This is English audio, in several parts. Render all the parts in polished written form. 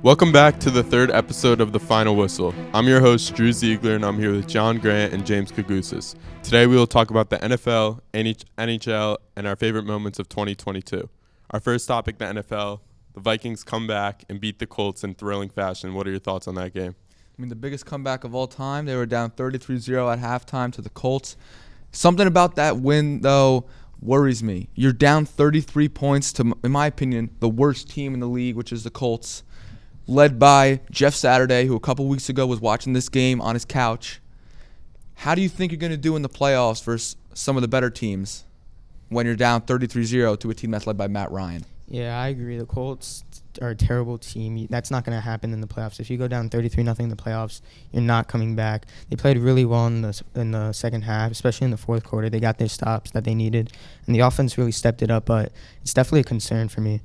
Welcome back to the third episode of The Final Whistle. I'm your host, Drew Ziegler, and I'm here with John Grant and James Gougosis. Today we will talk about the NFL, NHL, and our favorite moments of 2022. Our first topic, the NFL. The Vikings come back and beat the Colts in thrilling fashion. What are your thoughts on that game? I mean, the biggest comeback of all time. They were down 33-0 at halftime to the Colts. Something about that win, though, worries me. You're down 33 points to, in my opinion, the worst team in the league, which is the Colts, led by Jeff Saturday, who a couple weeks ago was watching this game on his couch. How do you think you're going to do in the playoffs versus some of the better teams when you're down 33-0 to a team that's led by Matt Ryan? Yeah, I agree. The Colts are a terrible team. That's not going to happen in the playoffs. If you go down 33-0 in the playoffs, you're not coming back. They played really well in the second half, especially in the fourth quarter. They got their stops that they needed, and the offense really stepped it up, but it's definitely a concern for me.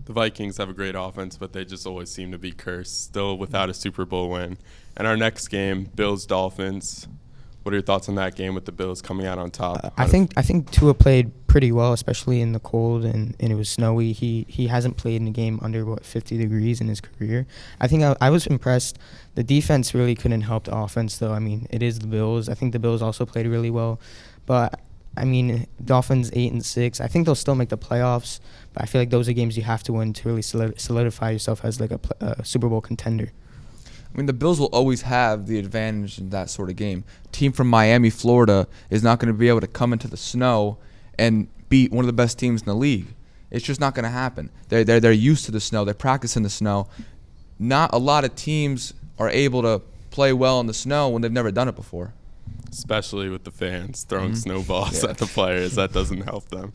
The Vikings have a great offense, but they just always seem to be cursed, still without a Super Bowl win. And our next game, Bills-Dolphins. What are your thoughts on that game with the Bills coming out on top? I think Tua played pretty well, especially in the cold and it was snowy. He hasn't played in a game under 50 degrees in his career. I was impressed. The defense really couldn't help the offense, though. I mean, it is the Bills. I think the Bills also played really well, but I mean, Dolphins 8-6. I think they'll still make the playoffs, but I feel like those are games you have to win to really solidify yourself as like a Super Bowl contender. I mean, the Bills will always have the advantage in that sort of game. A team from Miami, Florida, is not going to be able to come into the snow and beat one of the best teams in the league. It's just not going to happen. They're used to the snow. They practice in the snow. Not a lot of teams are able to play well in the snow when they've never done it before. Especially with the fans throwing snowballs at the players. That doesn't help them.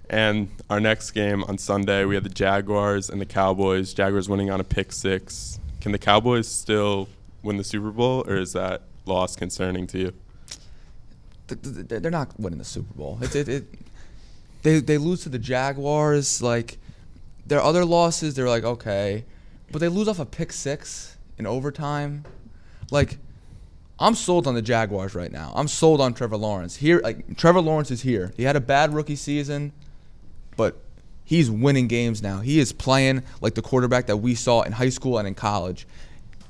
And our next game on Sunday, we have the Jaguars and the Cowboys. Jaguars winning on a pick six. Can the Cowboys still win the Super Bowl, or is that loss concerning to you? They're not winning the Super Bowl. They lose to the Jaguars. Like, their other losses, they're like, okay. But they lose off a pick six in overtime. Like, I'm sold on the Jaguars right now. I'm sold on Trevor Lawrence. Trevor Lawrence is here. He had a bad rookie season, but he's winning games now. He is playing like the quarterback that we saw in high school and in college.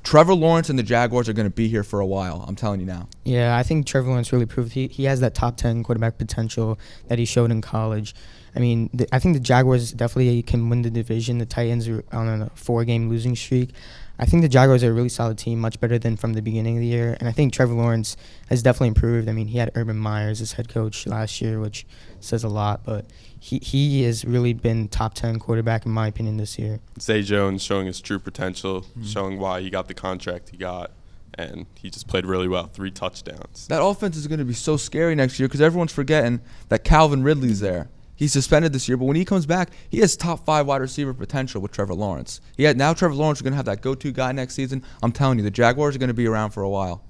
Trevor Lawrence and the Jaguars are going to be here for a while. I'm telling you now. Yeah, I think Trevor Lawrence really proved he has that top 10 quarterback potential that he showed in college. I mean, I think the Jaguars definitely can win the division. The Titans are on a 4-game losing streak. I think the Jaguars are a really solid team, much better than from the beginning of the year. And I think Trevor Lawrence has definitely improved. I mean, he had Urban Meyer as head coach last year, which says a lot. But he has really been top 10 quarterback, in my opinion, this year. Zay Jones showing his true potential, showing why he got the contract he got. And he just played really well, 3 touchdowns. That offense is going to be so scary next year because everyone's forgetting that Calvin Ridley's there. He's suspended this year, but when he comes back, he has top 5 wide receiver potential with Trevor Lawrence. Now Trevor Lawrence is going to have that go-to guy next season. I'm telling you, the Jaguars are going to be around for a while.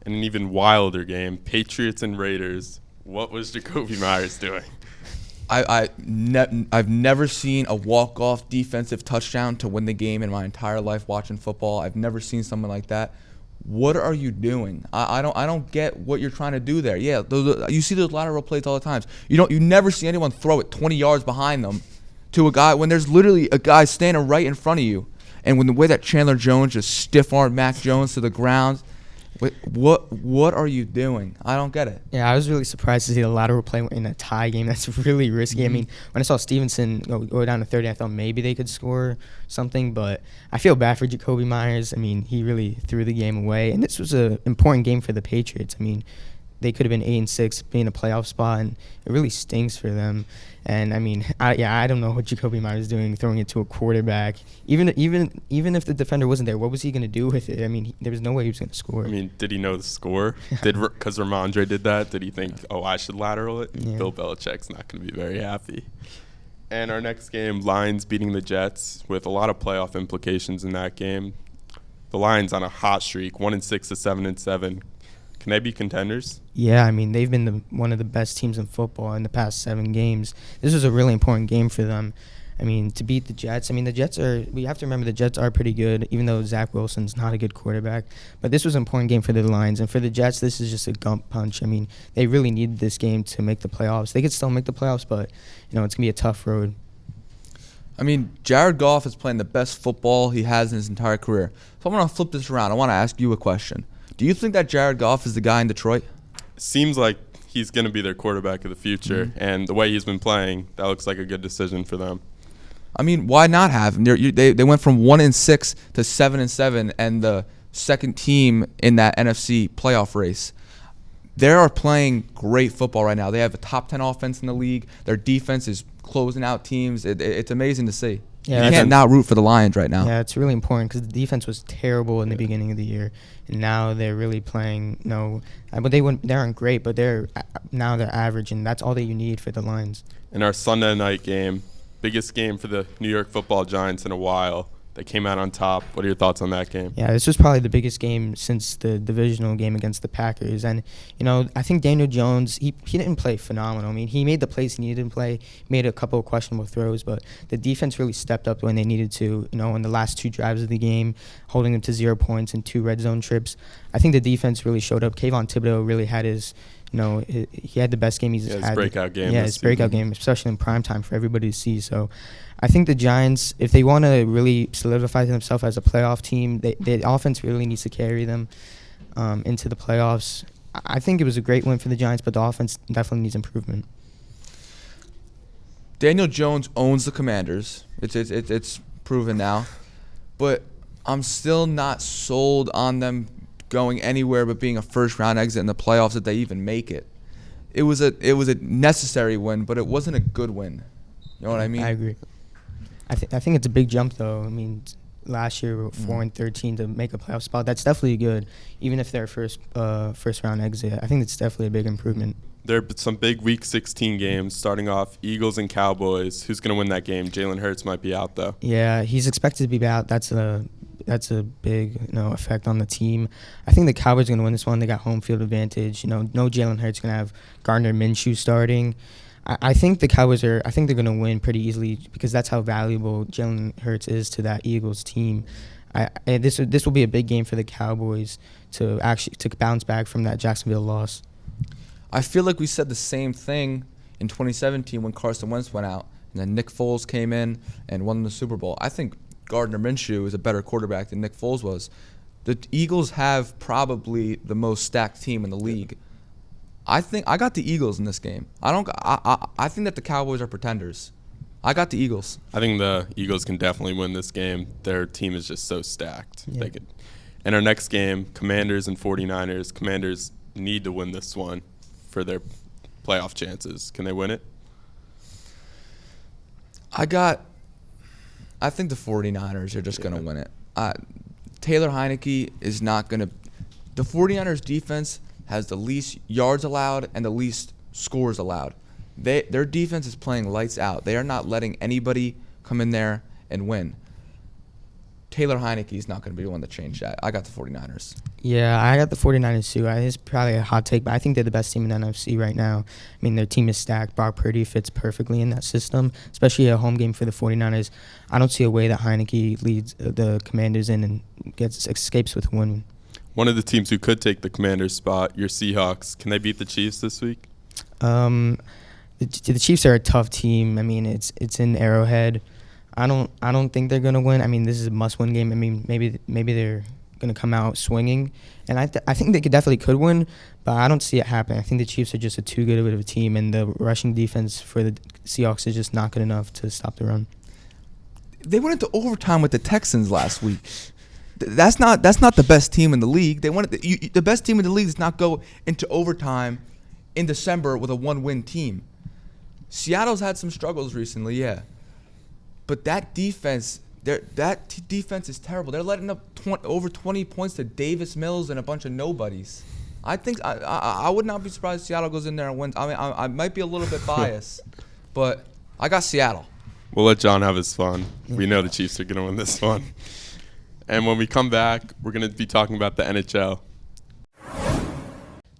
And an even wilder game, Patriots and Raiders. What was Jacoby Myers doing? I've never seen a walk-off defensive touchdown to win the game in my entire life watching football. I've never seen something like that. What are you doing? I don't get what you're trying to do there. Yeah, you see those lateral plays all the time. You never see anyone throw it 20 yards behind them to a guy when there's literally a guy standing right in front of you. And when the way that Chandler Jones just stiff-armed Mac Jones to the ground, what are you doing? I don't get it. Yeah, I was really surprised to see the lateral play in a tie game. That's really risky. I mean, when I saw Stevenson go down to 30, I thought maybe they could score something, but I feel bad for Jacoby Myers. I mean, he really threw the game away, and this was an important game for the Patriots. I mean, they could have been 8-6, being a playoff spot, and it really stings for them. And I mean, I don't know what Jacoby Myers is doing, throwing it to a quarterback. Even if the defender wasn't there, what was he going to do with it? I mean, there was no way he was going to score. I mean, did he know the score? Because Ramondre did that? Did he think, I should lateral it? Yeah. Bill Belichick's not going to be very happy. And our next game, Lions beating the Jets with a lot of playoff implications in that game. The Lions on a hot streak, 1-6 to 7-7. Can they be contenders? Yeah, I mean, they've been one of the best teams in football in the past 7 games. This was a really important game for them. I mean, to beat the Jets. I mean, we have to remember the Jets are pretty good, even though Zach Wilson's not a good quarterback. But this was an important game for the Lions. And for the Jets, this is just a gump punch. I mean, they really needed this game to make the playoffs. They could still make the playoffs, but, it's going to be a tough road. I mean, Jared Goff is playing the best football he has in his entire career. So I want to flip this around. I want to ask you a question. Do you think that Jared Goff is the guy in Detroit? Seems like he's going to be their quarterback of the future, and the way he's been playing, that looks like a good decision for them. I mean, why not have him? They went from 1-6 to 7-7, and the second team in that NFC playoff race. They are playing great football right now. They have a top 10 offense in the league. Their defense is closing out teams. It's amazing to see. Yeah, you can't not root for the Lions right now. Yeah, it's really important because the defense was terrible in the beginning of the year, and now they're really playing. But they aren't great, but they're average, and that's all that you need for the Lions. In our Sunday night game, biggest game for the New York Football Giants in a while. They came out on top. What are your thoughts on that game? Yeah, this was probably the biggest game since the divisional game against the Packers. And, I think Daniel Jones, he didn't play phenomenal. I mean, he made the plays he needed to play, made a couple of questionable throws, but the defense really stepped up when they needed to, in the last 2 drives of the game, holding them to 0 points and 2 red zone trips. I think the defense really showed up. Kayvon Thibodeau really had his he had the best game he's had. His breakout game. Yeah, his breakout game, especially in prime time for everybody to see. So I think the Giants, if they want to really solidify themselves as a playoff team, the offense really needs to carry them into the playoffs. I think it was a great win for the Giants, but the offense definitely needs improvement. Daniel Jones owns the Commanders. It's proven now. But I'm still not sold on them going anywhere but being a first-round exit in the playoffs if they even make it. It was a necessary win, but it wasn't a good win. You know what I mean? I agree. I think it's a big jump, though. I mean, last year we were 4-13 to make a playoff spot. That's definitely good, even if they're first-round exit. I think it's definitely a big improvement. There are some big Week 16 games starting off. Eagles and Cowboys. Who's going to win that game? Jalen Hurts might be out, though. Yeah, he's expected to be out. That's a big effect on the team. I think the Cowboys are going to win this one. They got home field advantage. No Jalen Hurts going to have Gardner Minshew starting. I think the Cowboys they're going to win pretty easily because that's how valuable Jalen Hurts is to that Eagles team. This will be a big game for the Cowboys to bounce back from that Jacksonville loss. I feel like we said the same thing in 2017 when Carson Wentz went out and then Nick Foles came in and won the Super Bowl. I think Gardner Minshew is a better quarterback than Nick Foles was. The Eagles have probably the most stacked team in the league. I think I got the Eagles in this game. I think that the Cowboys are pretenders. I got the Eagles. I think the Eagles can definitely win this game. Their team is just so stacked. Yeah. In our next game, Commanders and 49ers. Commanders need to win this one for their playoff chances. Can they win it? I think the 49ers are just going to win it. Taylor Heineke is not going to – the 49ers defense has the least yards allowed and the least scores allowed. Their defense is playing lights out. They are not letting anybody come in there and win. Taylor Heineke is not going to be the one to change that. I got the 49ers. Yeah, I got the 49ers too. It's probably a hot take, but I think they're the best team in the NFC right now. I mean, their team is stacked. Brock Purdy fits perfectly in that system, especially a home game for the 49ers. I don't see a way that Heineke leads the Commanders in and escapes with a win. One of the teams who could take the Commanders' spot, your Seahawks. Can they beat the Chiefs this week? The Chiefs are a tough team. I mean, it's in Arrowhead. I don't think they're gonna win. I mean, this is a must-win game. I mean, maybe they're gonna come out swinging, and I think they definitely could win, but I don't see it happening. I think the Chiefs are just too good of a team, and the rushing defense for the Seahawks is just not good enough to stop the run. They went into overtime with the Texans last week. That's not the best team in the league. The best team in the league does not go into overtime in December with a 1-win team. Seattle's had some struggles recently, yeah. But that defense is terrible. They're letting up over 20 points to Davis Mills and a bunch of nobodies. I think I would not be surprised if Seattle goes in there and wins. I mean, I might be a little bit biased, but I got Seattle. We'll let John have his fun. We know the Chiefs are going to win this one. And when we come back, we're going to be talking about the NHL.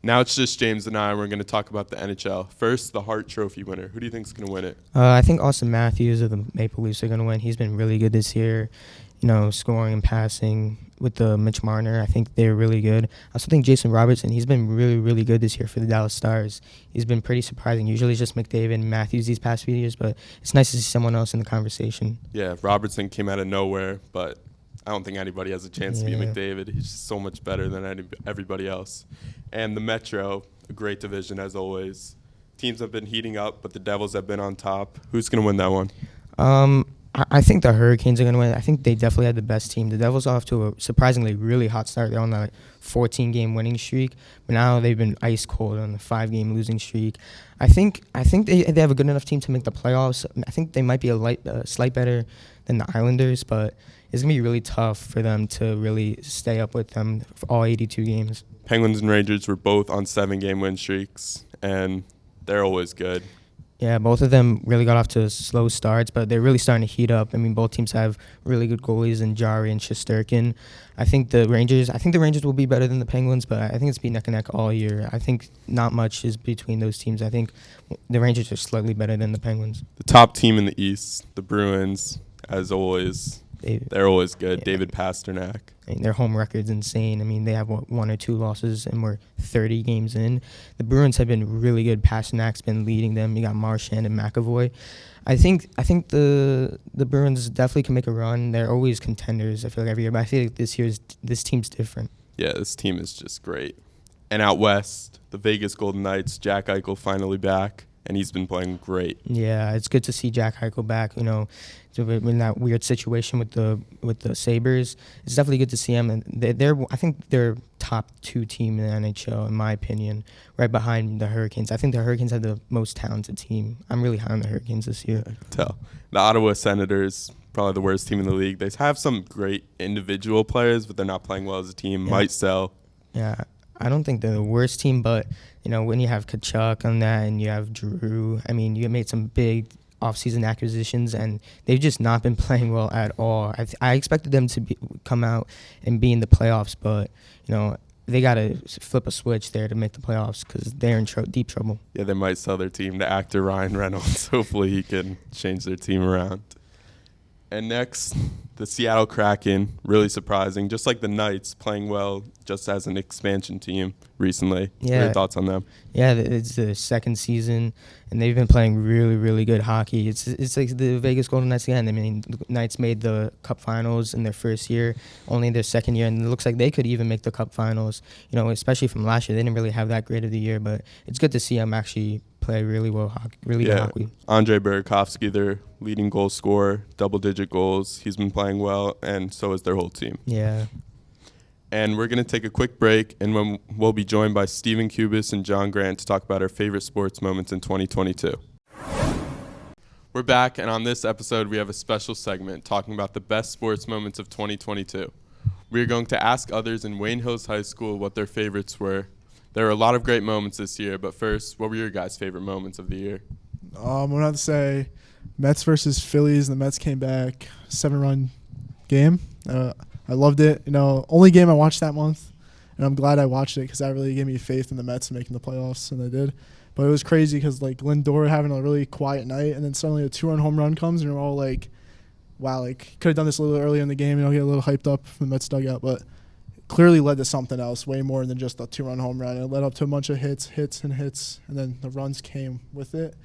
Now it's just James and I. We're going to talk about the NHL. First, the Hart Trophy winner. Who do you think is going to win it? I think Austin Matthews of the Maple Leafs are going to win. He's been really good this year, scoring and passing. with the Mitch Marner. I think they're really good. I also think Jason Robertson, he's been really, really good this year for the Dallas Stars. He's been pretty surprising. Usually it's just McDavid and Matthews these past few years, but it's nice to see someone else in the conversation. Yeah, Robertson came out of nowhere, but I don't think anybody has a chance to beat McDavid. He's just so much better than everybody else. And the Metro, a great division as always. Teams have been heating up, but the Devils have been on top. Who's going to win that one? I think the Hurricanes are going to win. I think they definitely had the best team. The Devils are off to a surprisingly really hot start. They're on a 14-game winning streak, but now they've been ice cold on the 5-game losing streak. I think they have a good enough team to make the playoffs. I think they might be a slight better than the Islanders, but it's going to be really tough for them to really stay up with them for all 82 games. Penguins and Rangers were both on 7-game win streaks, and they're always good. Yeah, both of them really got off to slow starts, but they're really starting to heat up. I mean, both teams have really good goalies in Jari and Shesterkin. I think the Rangers will be better than the Penguins, but I think it's been neck and neck all year. I think not much is between those teams. I think the Rangers are slightly better than the Penguins. The top team in the East, the Bruins, as always, they're always good. Yeah. David Pasternak. I mean, their home record's insane. I mean, they have 1 or 2 losses, and we're 30 games in. The Bruins have been really good. Pasternak's been leading them. You got Marchand and McAvoy. I think the Bruins definitely can make a run. They're always contenders, I feel like, every year. But I feel like this team's different. Yeah, this team is just great. And out west, the Vegas Golden Knights, Jack Eichel finally back, and he's been playing great. Yeah, it's good to see Jack Eichel back. You know, in that weird situation with the Sabres, it's definitely good to see him. And I think they're top 2 team in the NHL, in my opinion, right behind the Hurricanes. I think the Hurricanes have the most talented team. I'm really high on the Hurricanes this year. I can tell. The Ottawa Senators, probably the worst team in the league. They have some great individual players, but they're not playing well as a team. Yeah. Might sell. Yeah, I don't think they're the worst team, but when you have Kachuk on that and you have Drew, I mean, you made some big offseason acquisitions, and they've just not been playing well at all. I expected them to come out and be in the playoffs, but they got to flip a switch there to make the playoffs because they're in deep trouble. Yeah, they might sell their team to actor Ryan Reynolds. Hopefully he can change their team around. And next, the Seattle Kraken, really surprising. Just like the Knights, playing well just as an expansion team recently. Yeah. What are your thoughts on them? Yeah, it's the second season, and they've been playing really, really good hockey. It's like the Vegas Golden Knights again. I mean, the Knights made the Cup Finals in their first year, only their second year, and it looks like they could even make the Cup Finals. Especially from last year, they didn't really have that great of the year, but it's good to see them actually play really well, good hockey. Andrei Burakovsky, their leading goal scorer, double-digit goals. He's been playing well, and so is their whole team. Yeah. And we're going to take a quick break, and when we'll be joined by Stephen Kubis and John Grant to talk about our favorite sports moments in 2022. We're back, and on this episode, we have a special segment talking about the best sports moments of 2022. We are going to ask others in Wayne Hills High School what their favorites were. There are a lot of great moments this year, but first, what were your guys' favorite moments of the year? I'm going to have to say Mets versus Phillies. The Mets came back, 7-run game. I loved it. Only game I watched that month, and I'm glad I watched it because that really gave me faith in the Mets making the playoffs, and they did. But it was crazy because, Lindor having a really quiet night, and then suddenly a 2-run home run comes, and we're all like, wow, could have done this a little earlier in the game, get a little hyped up from the Mets dugout. But clearly led to something else, way more than just a 2-run home run. It led up to a bunch of hits, and then the runs came with it.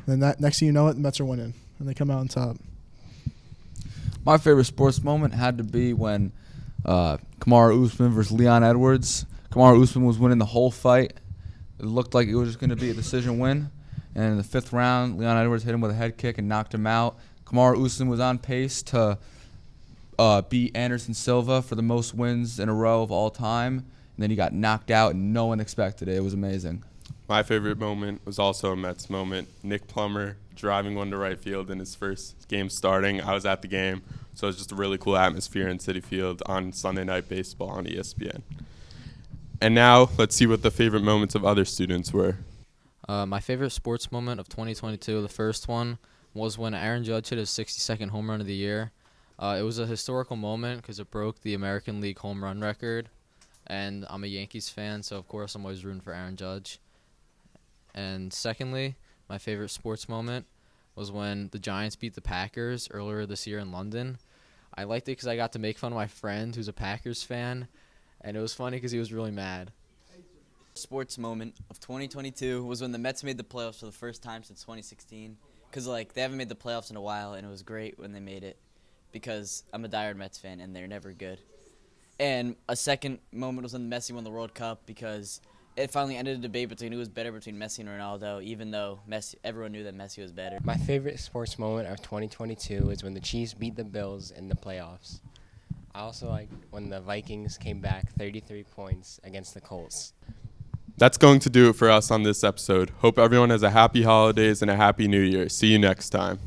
And then next thing you know it, the Mets are winning, and they come out on top. My favorite sports moment had to be when Kamaru Usman versus Leon Edwards. Kamaru Usman was winning the whole fight. It looked like it was just going to be a decision win. And in the 5th round, Leon Edwards hit him with a head kick and knocked him out. Kamaru Usman was on pace to beat Anderson Silva for the most wins in a row of all time. And then he got knocked out, and no one expected it. It was amazing. My favorite moment was also a Mets moment. Nick Plummer driving one to right field in his first game starting. I was at the game, so it was just a really cool atmosphere in Citi Field on Sunday Night Baseball on ESPN. And now let's see what the favorite moments of other students were. My favorite sports moment of 2022, the first one, was when Aaron Judge hit his 62nd home run of the year. It was a historical moment because it broke the American League home run record, and I'm a Yankees fan, so of course I'm always rooting for Aaron Judge. And secondly, my favorite sports moment was when the Giants beat the Packers earlier this year in London. I liked it because I got to make fun of my friend who's a Packers fan, and it was funny because he was really mad. Sports moment of 2022 was when the Mets made the playoffs for the first time since 2016. Because, they haven't made the playoffs in a while, and it was great when they made it. Because I'm a diehard Mets fan, and they're never good. And a second moment was when Messi won the World Cup, because it finally ended a debate between who was better between Messi and Ronaldo, even though everyone knew that Messi was better. My favorite sports moment of 2022 is when the Chiefs beat the Bills in the playoffs. I also like when the Vikings came back 33 points against the Colts. That's going to do it for us on this episode. Hope everyone has a happy holidays and a happy new year. See you next time.